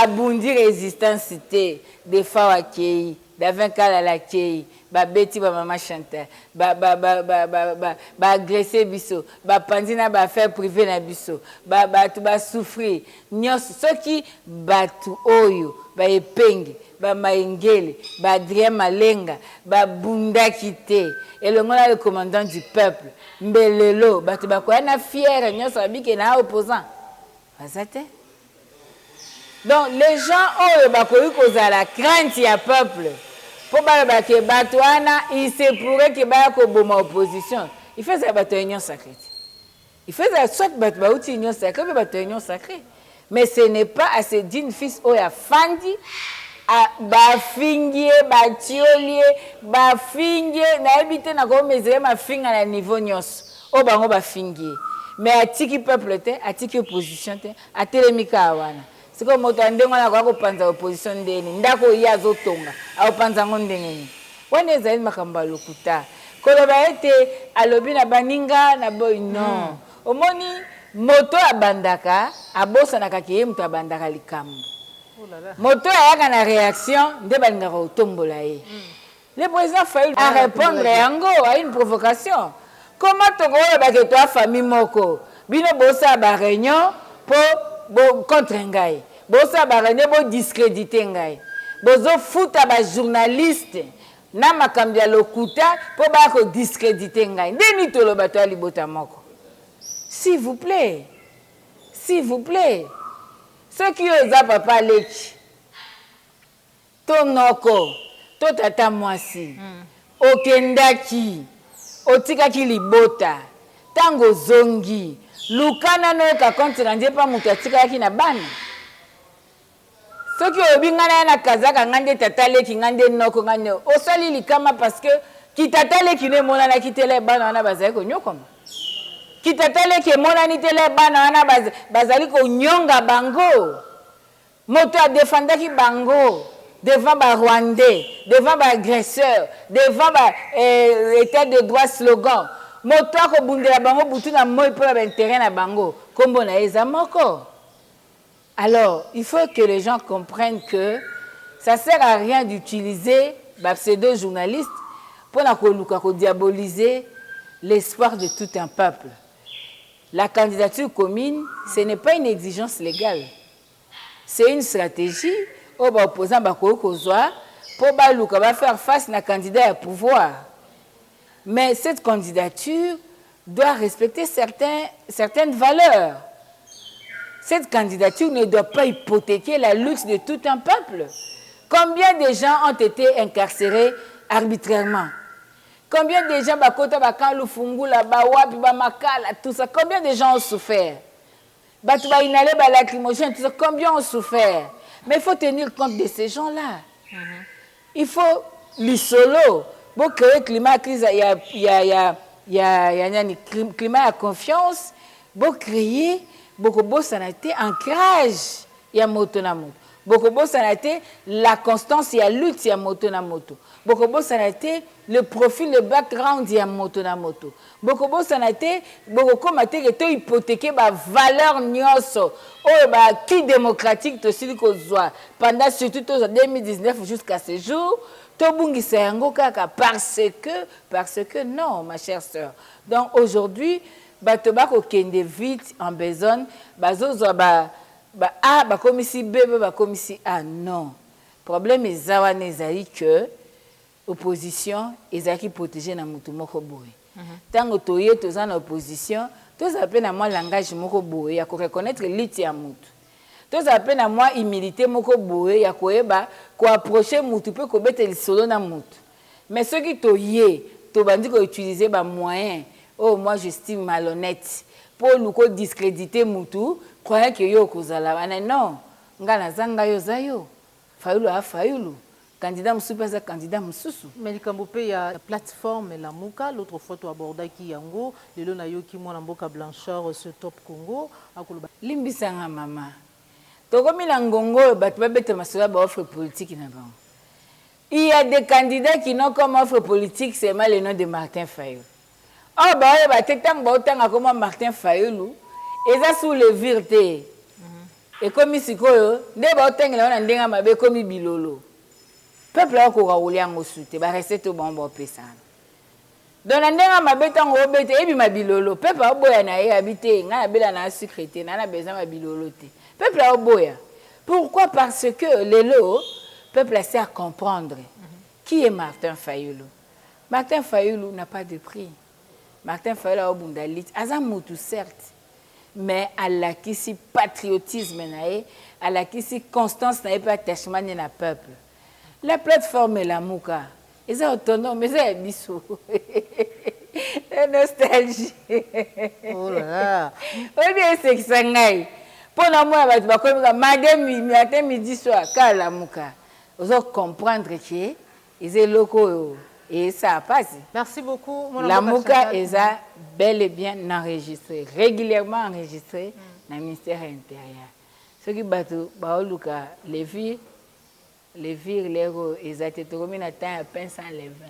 Abundi résistance té, des Fawa Kei, d'Avin Kalala Kei, ba Betty ba maman Chantal, ba agresser biso, ba pandina ba faire privé na biso, ba souffrir. Nyos soki batu oyo ba epenge ba Maengele, ba Adrien Malenga, ba Bunda Kité, et le commandant du peuple, Mbelelo, ba Tubakoya na fier, nyo sabi ke na opposant. Bazate. Donc les gens ont la crainte ya peuple. Pour que Batouana, il se pourrait que Bako opposition. Il fait ça bateau union sacrée. Il fait ça soit bateau union sacrée, mais bateau union sacrée. Mais ce n'est pas assez d'une fils oya fandi a bafingie, batiolier, bafingie na habité na ko mesure ma finga na niveau nyos. O bango bafingie. Mais atiki peuple te, atiki opposition te, atelemika awana. C'est comme moto ndengo na kwa kopanza opposition ndeni ndako ya zotonga au panza ngondengeni wana ezali makamba lokuta koloba ete alobi na baninga na boy non omoni moto abandaka abosa na kakiye muto abandaka likambo moto ayaka na réaction nde balinga ko tombola ye le président Fayoulou a répondre yango à une provocation comment tokola ba ke toi famille moko bino bosa ba réunion pour contre ngai bosa barane bo discréditer ngai bozo futa ba journaliste na makambi ya lokuta po ba ko discréditer ngai ndeni tolo bato libota moko s'il vous plaît ceux qui oza papa leki to noko to tata mwasi okendaki otikaki libota tango zongi lukana no ka kontra nje pa mutu atikaki na bana soki obingana na kazaka ngande tataleki ngande noko ngande osali likama parce que kitataleki ne mona na kitele bana wana bazali ko nyokoma kitataleki mona ni tele bana wana bazali ko nyonga bango moto a défendaki bango devant ba Rwandais devant ba agresseur devant ba état de droit slogan moto ko bundela bango butu na moi pour ba intérêt na bango kombo na eza moko. Alors, il faut que les gens comprennent que ça ne sert à rien d'utiliser les pseudo-journalistes pour diaboliser l'espoir de tout un peuple. La candidature commune, ce n'est pas une exigence légale. C'est une stratégie où les opposants pour faire face à un candidat à pouvoir. Mais cette candidature doit respecter certaines valeurs. Cette candidature ne doit pas hypothéquer la lutte de tout un peuple. Combien de gens ont été incarcérés arbitrairement? Combien de gens, tout ça, combien de gens ont souffert? Combien ont souffert? Mais il faut tenir compte de ces gens-là. Il faut l'isolo pour créer un climat climat de confiance, pour créer beaucoup sanité ancrage ya moto na moto beaucoup sanité la constance ya lutte ya moto na moto beaucoup sanité le profil le background ya moto na moto beaucoup sanité beaucoup comme to hypothéquer ba valeur nyonso o ba qui démocratique to sili ko zwa pendant surtout 2019 jusqu'à ce jour to bungisa yango kaka parce que non ma chère sœur. Donc aujourd'hui bato bako kende vite en besoin bazozo ba komisi B ba komisi A non problème ezawana ezali que opposition ezaki protéger na mutu moko boye tango toye toza na opposition toza pe na moi langage moko boye ya ko reconnaître liti ya mutu toza pe na moi humilité moko boye ya koyeba ko approcher mutu pe ko bete lisolo na mutu mais ceux qui toye to bandi ko utiliser ba moyen. Oh, moi, j'estime malhonnête. Pour nous discréditer Moutou, croyant que yo kozala. Non, ngana zanga yo zayo. Fayoulou a Fayoulou. Candidat Moussou, candidat Moussou. Mais il y a la plateforme La Mouka. L'autre fois, tu abordas qui Yango. Le long nayo qui mon amboka Blanchard ce top Congo. Limbisanga mama. Toko milangongo batba bete masola ba offre politique na ba. Il y a des candidats qui n'ont comme offre politique seulement le nom de Martin Fayoulou. Oh, bah, comme Martin Fayoulou, et ça sous le virté. Et comme ici, des bâtons, on a des comme bilolo. Peuple a roulé en soute, bah, rester au bon pessan. Dans la dernière, ma bête en robette, et ma bilolo. Peuple a boya na habité, n'a belle na secrétaire, n'a besoin de biloloté. Peuple a boya. Pourquoi? Parce que les lots, peuple a à comprendre qui est Martin Fayulu. Martin Fayulu n'a pas de prix. Martin Fayulu a bundalit, azamutu certes, mais à la qui si patriotisme nae, à la qui si constance nae pas attachement na peuple. La plateforme est la mouka. Ils sont autonomes, mais c'est bisou. La nostalgie. Oh là là. On dit c'est que ça ngaï. Pendant moi, madame, matin, midi, soir, quand la mouka. Vous allez comprendre que ils sont locaux et ça passe. Merci beaucoup. La mouka est bel et bien enregistrée, régulièrement enregistrée dans le ministère intérieur. Ce qui bateau, baoluka, les filles, les héros, ils ont été remis à temps à peine sans les vins.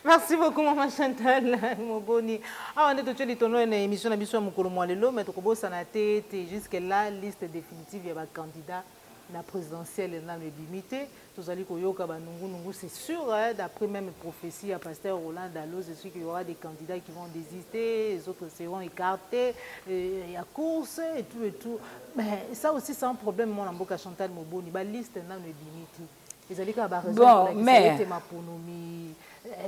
Merci beaucoup, Maman Chantal Moboni. On est tout de une émission de l'émission Moukoulou mais tout jusque-là, liste définitive, il y a un candidat la présidentielle dans le limité. Tout ça, c'est sûr, d'après même prophétie à Pasteur Roland Dalo, c'est sûr qu'il y aura des candidats qui vont désister, les autres seront écartés, il y a course et tout et tout. Mais ça aussi, c'est un problème, mon amboka Chantal Moboni, la liste dans le limité. Bon, mais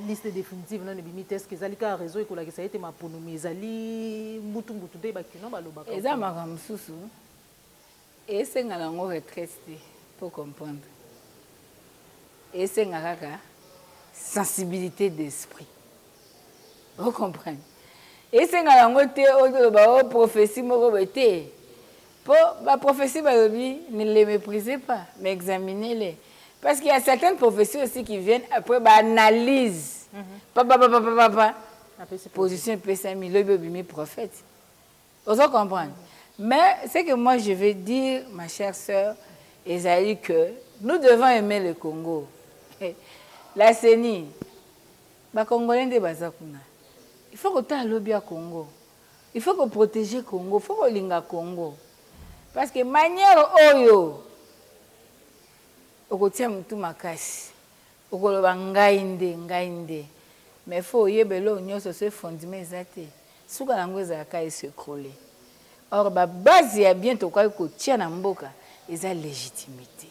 liste définitive non limité est-ce que zalika réseau et que ça a été ma ponomi zali mutu de bakino baloba eza makam susu et c'est ngala ngo retraité pour comprendre et c'est ngaka sensibilité d'esprit vous comprenez et c'est ngala ngo te ba prophétie moko bete pour la prophétie balobi ne les méprisez pas mais examinez-les. Parce qu'il y a certaines prophéties aussi qui viennent après analyse. Position PSMI, le prophète. Vous comprenez? Mais ce que moi je veux dire, ma chère sœur, Esaïe, que nous devons aimer le Congo. La CENI, les Congolais de Bazakuna. Il faut que tu aies lobby à Congo. Il faut que protéger le Congo. Il faut que tu aies Congo. Parce que manière oyo. Okotia mutu makasi okoloba ngainde mais faut yebelo nyonso se fondement ezate suka nango ezalaka esekole or ba base ya bien tokoki kotia na mboka eza légitimité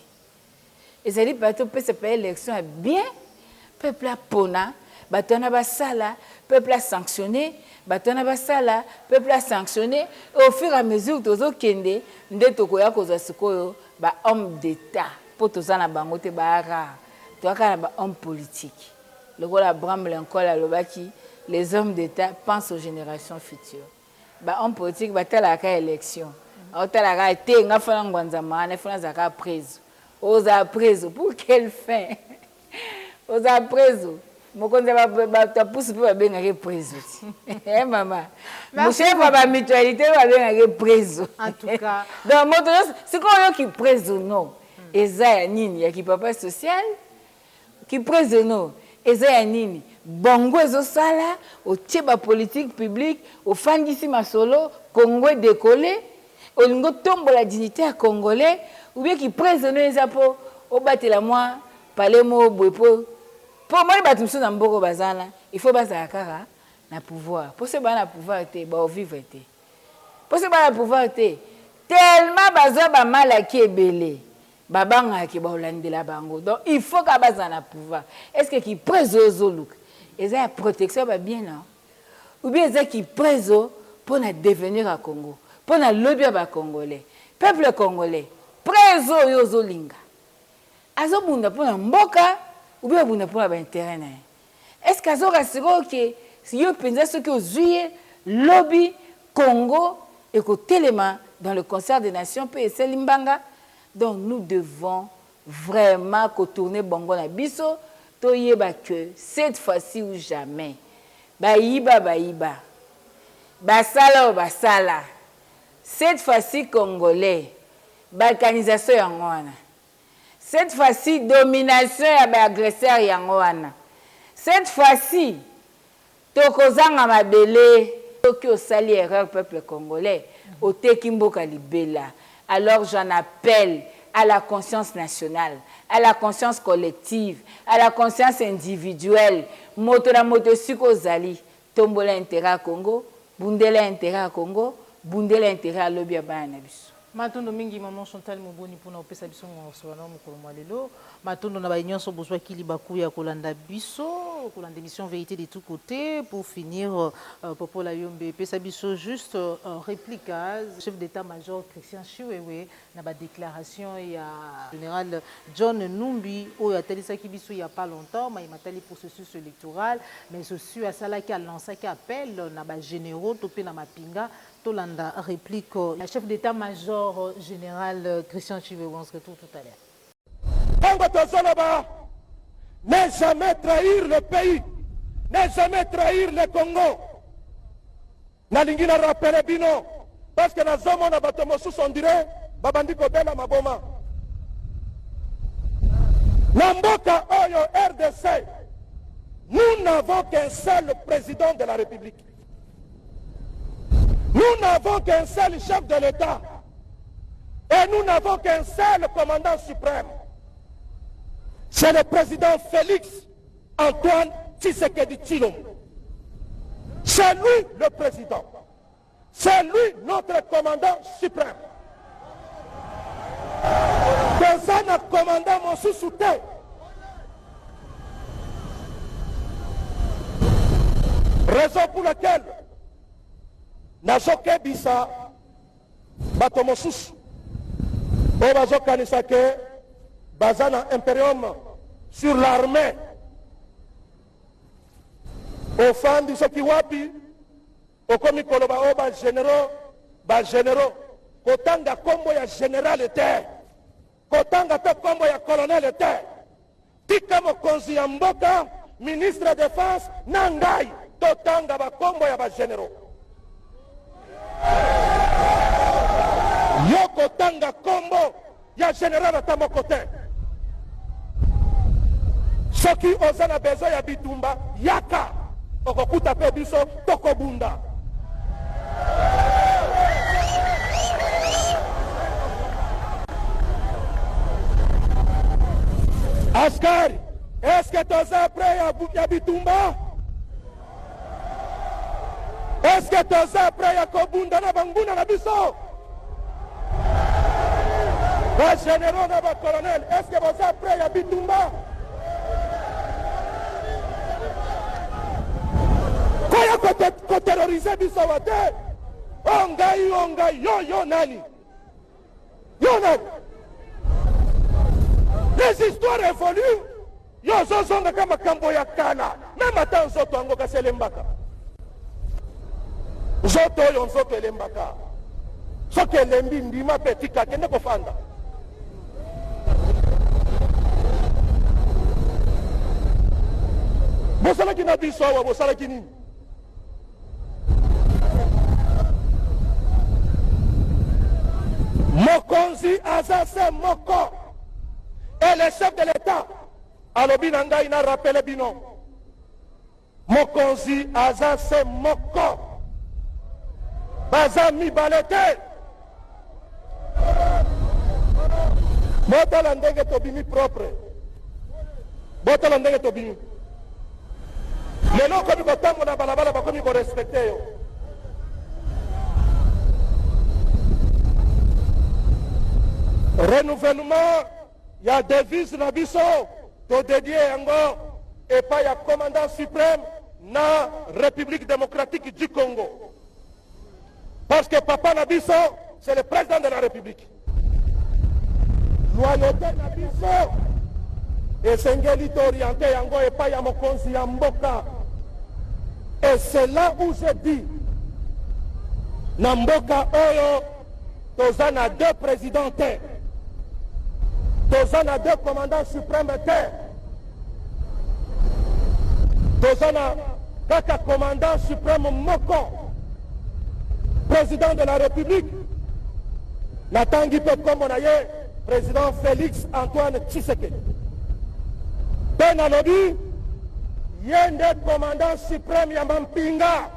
ezali bato pesa pa élection ya bien peuple a pona bato na basala peuple a sanctionné bato na basala peuple a sanctionné au fur et à mesure tozokende nde tokoya kozwa sikoyo ba homme d'état pour tous na bangote bara toi quand ba homme politique le rôle Abraham Lincoln a lobaki les hommes d'état pensent aux générations futures ba homme politique ba tala ka élection au tala ka te nga fana ngwanza mana fana zaka preso oza preso pour quelle fin oza preso mokonza ba ta pousse pour ba ngake preso eh maman mon chef ba mutualité ba ngake preso en tout cas donc moto c'est quoi qui preso non Ezaya nini ya ki papa social qui présente Ezaya nini bongo ezosala au tieba politique publique au fangisi masolo Congo décollé au lingo tombe la dignité à congolais ou bien qui présente ezapo au batela moi parler mo bwepo pour moi batumsu na mboko bazana il faut bazala kaka na pouvoir pour ce ba na pouvoir te ba vivre te pour ce ba na pouvoir te tellement bazwa ba malaki ebele babanga ki baolandela bango donc il faut ka bazana pouvoir est-ce que qui prézo look eza ya protection ba bien non ou bien eza qui prézo pour na devenir à Congo pour na lobby ba congolais peuple congolais prézo yo zolinga azobunda pour na mboka ou bien bunda pour ba intérêt na est-ce que azo rasiro que si yo penza ce que ozuye lobby Congo et ko telema dans le concert des nations PSL Limbanga. Donc nous devons vraiment contourner bongo na biso to yeba que cette fois-ci ou jamais bayiba basala cette fois-ci congolais balkanisation yango wana cette fois-ci domination ya ba agresseur yango wana cette fois-ci tokozanga mabele toki osali erreur peuple congolais oteki mboka libela. Alors j'en appelle à la conscience nationale, à la conscience collective, à la conscience individuelle. Moto na moto siko zali, tombola intérêt à Congo, bundela intérêt à Congo, bundela intérêt à lobby à Banabiso. Matondo mingi maman Chantal Moboni pour nous pesa biso ngoswana mukolo mwalelo matondo na baignon so bozwa kili bakuya kolanda biso kolanda émission vérité de tous côtés pour finir popola yombe pesa biso juste réplique chef d'état-major Christian Chiwewe na ba déclaration ya général John Numbi oyo atelisaki biso il y a pas longtemps mais matali processus électoral mais aussi à sala qui a lancé qui appel na ba généraux topé na mapinga Tolanda réplique le chef d'état-major général Christian Chiwewe, on se retrouve tout à l'heure. Ne jamais trahir le pays, ne jamais trahir le Congo. Nalingi na rappele bino parce que na zomo na bato mosusu on dirait babandi kobela maboma. Na mboka oyo RDC, nous n'avons qu'un seul président de la République. Nous n'avons qu'un seul chef de l'État et nous n'avons qu'un seul commandant suprême. C'est le président Félix Antoine Tshisekedi Tshilombo. C'est lui le président. C'est lui notre commandant suprême. Dans un commandant mon sous-souté. Raison pour laquelle nazoke bisa bato mosusu oyo bazokanisa ke baza na impérium sur l'armée ofandi soki wapi okomi koloba oyo bagénéraux kotanga kombo ya général te kotanga te kombo ya colonel te tika mokonzi ya mboka ministre de défense na ngai totanga bakombo ya bagénéraux. Yoko tanga kombo ya général atamoko te soki oza na bezo ya bitumba yaka okokuta pe biso tokobunda. Askari, est-ce que toza prêt ya bitumba? Est-ce que toza prêt ya kobunda na banguna na biso? Ba généraux na ba colonel, est-ce que toza prêt ya bitumba? Koya koterroriser biso wate? Ongai, yo nani? Yo nani? Les histoires évoluent. Yo zozonga kama kambo ya kana. Même ata nzoto ango kasele mbaka. Nzoto yo nzoto elembaka. Soki elembi ndima petika kende kofanda. Bosalaki na biso awa bosalaki nini? Mokonzi azase moko. Et le chef de l'État, alobi nanga ina rappelé bino. Mokonzi azase moko. Baza mibalete. Botala ndenge tobimi propre. Botala ndenge tobimi. Lelo komi kotango na balabala bakomi ko respecte yo. Renouvellement, il y a devise na biso, to dédié yango, et pas il y a commandant suprême na République démocratique du Congo. Parce que papa na biso, c'est le président de la République. Loyauté na biso, et sengeli to orienté yango, et pas il y a mokonzi ya mboka. Et c'est là où je dis, na mboka oyo, tozana deux présidents te. Tozana deux commandants suprêmes te. Tozana kaka commandant suprême moko. Président de la République. Natangi pe kombo na ye, président Félix Antoine Tshisekedi. Ben alobi, yende commandant suprême ya mampinga.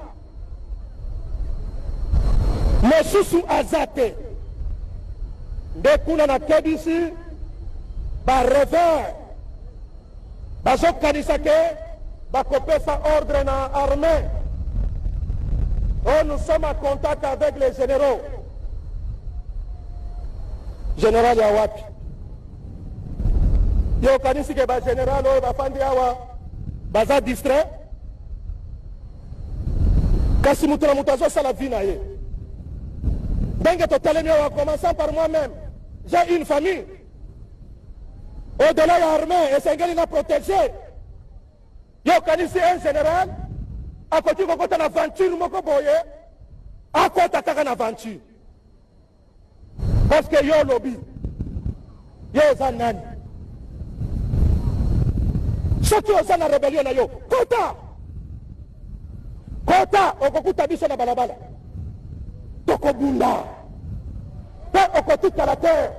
Mosusu azate. Nde kuna na kebisi, ba revers, bazokanisa ke bakopesa ordre na armée. Oh, nous sommes en contact avec les généraux. général ya wapi yo kanisi ke ba général oyo bafandi awa baza distrait kasi mutu na mutu azosala vie na ye ndenge totelemi awa commençant par moi-même j'ai une famille au-delà ya armée esengeli na protéger yo kanisi un général akoki kokota na aventure moko boye akota kaka na aventure parce que yo lobi yo oza nani soki oza na rébellion na yo kota okokuta biso na balabala tokobunda mpe okotikala te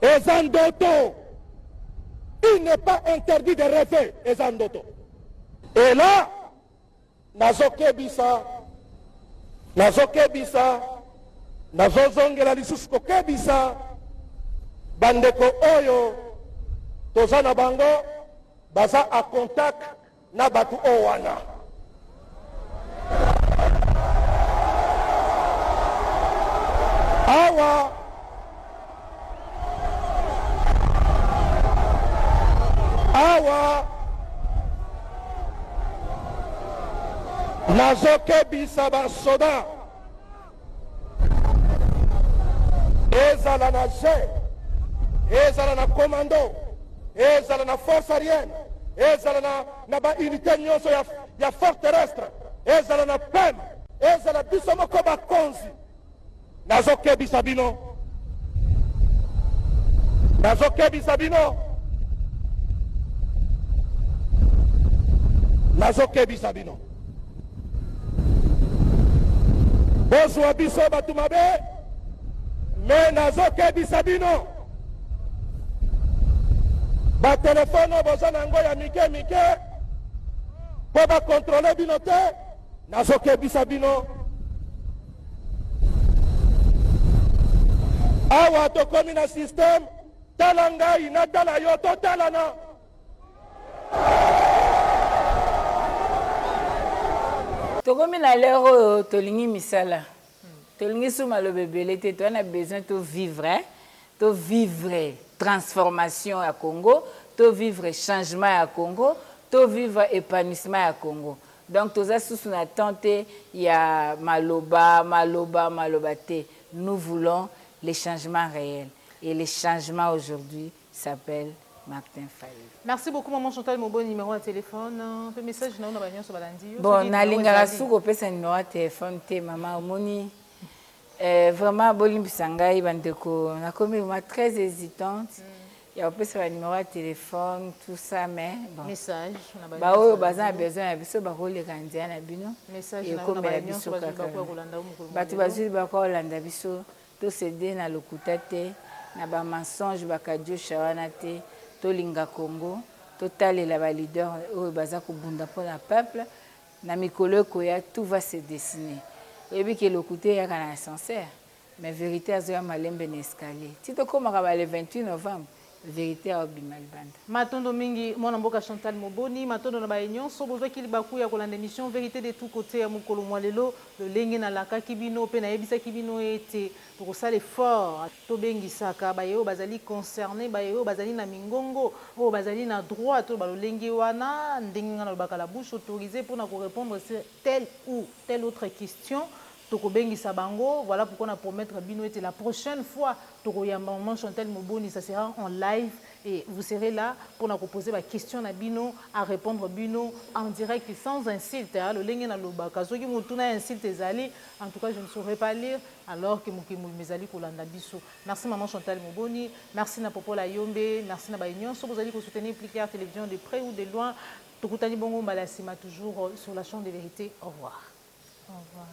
eza ndoto. Il n'est pas interdit de rêver eza ndoto. Et là nazokebisa nazozongela lisusu kokebisa bandeko oyo toza na bango baza a contact na batu oyo wana. Awa nazokebisa basoda ezala na jet, ezala na commando, ezala na force aérienne, ezala na baunité nyonso ya force terrestre, ezala na PEM, ezala biso moko bakonzi. Nazokebisa bino bozwa biso batu mabe me nazokebisa bino batelefone boza nango ya mike mpo bakontrole bino te. Nazokebisa bino awa tokomi na système tala ngai na tala yo totalana. Tokomi na lero tolingi misala. Tolingi suma lo bebele te to na besoin to vivre transformation à Congo, to vivre changement à Congo, to vivre épanouissement à Congo. Donc toza sous na tente ya maloba te. Nous voulons les changements réels et les changements aujourd'hui s'appellent Martin Fayulu. Merci beaucoup maman Chantal Mobo, numéro de téléphone, un peu message na banyo so balandi. Bon, na lingara suko pesa numéro de téléphone te maman omoni. Vraiment bolimbisa ngai bandeko na komi très hésitante. Il y a un numéro de téléphone, tout ça, mais bon. Message. Bah oui, besoin de biso ba role kandia na bino. Message na biso kaka. Batu bazuli ba ko landa biso to céder na lokuta te na ba mensonge ba kadio shawana te to linga Congo to talela ba leader o baza ko bunda pour la peuple na mikolo ko ya tout va se dessiner. Et puis que lokuta ya kana sincère, mais vérité azoya malembe na escalier. Tito komaka ba le 28 novembre. Vérité à Obimalbanda. Matondo mingi mwana mboka Chantal Moboni, matondo na baenyon so bozwa kili baku ya kolanda émission vérité de tout côté ya mukolo mwalelo le lenge na laka kibino pe na yebisa kibino ete pour ça l'effort to bengisaka bayo bazali concerné bayo bazali na mingongo o bazali na droit to balo lenge wana ndenge na bakala bouche autorisée pour na ko répondre sur telle ou telle autre question. Tokobengisa bango, voilà pourquoi on a promettre bino était la prochaine fois Tokoyamba maman Chantal Moboni, ça sera en live et vous serez là pour nous poser la question à bino, à répondre bino en direct et sans insulte. Le lenge na lobaka, ceux qui mutuna insulte ezali, en tout cas je ne saurais pas lire alors que mezali kolanda biso. Merci maman Chantal Moboni, merci na Popola Yombe, merci na baignon, so vous allez soutenir Pliquer télévision de près ou de loin. Tokutani bongo mbalasima toujours sur la chaîne de vérité. Au revoir. Au revoir.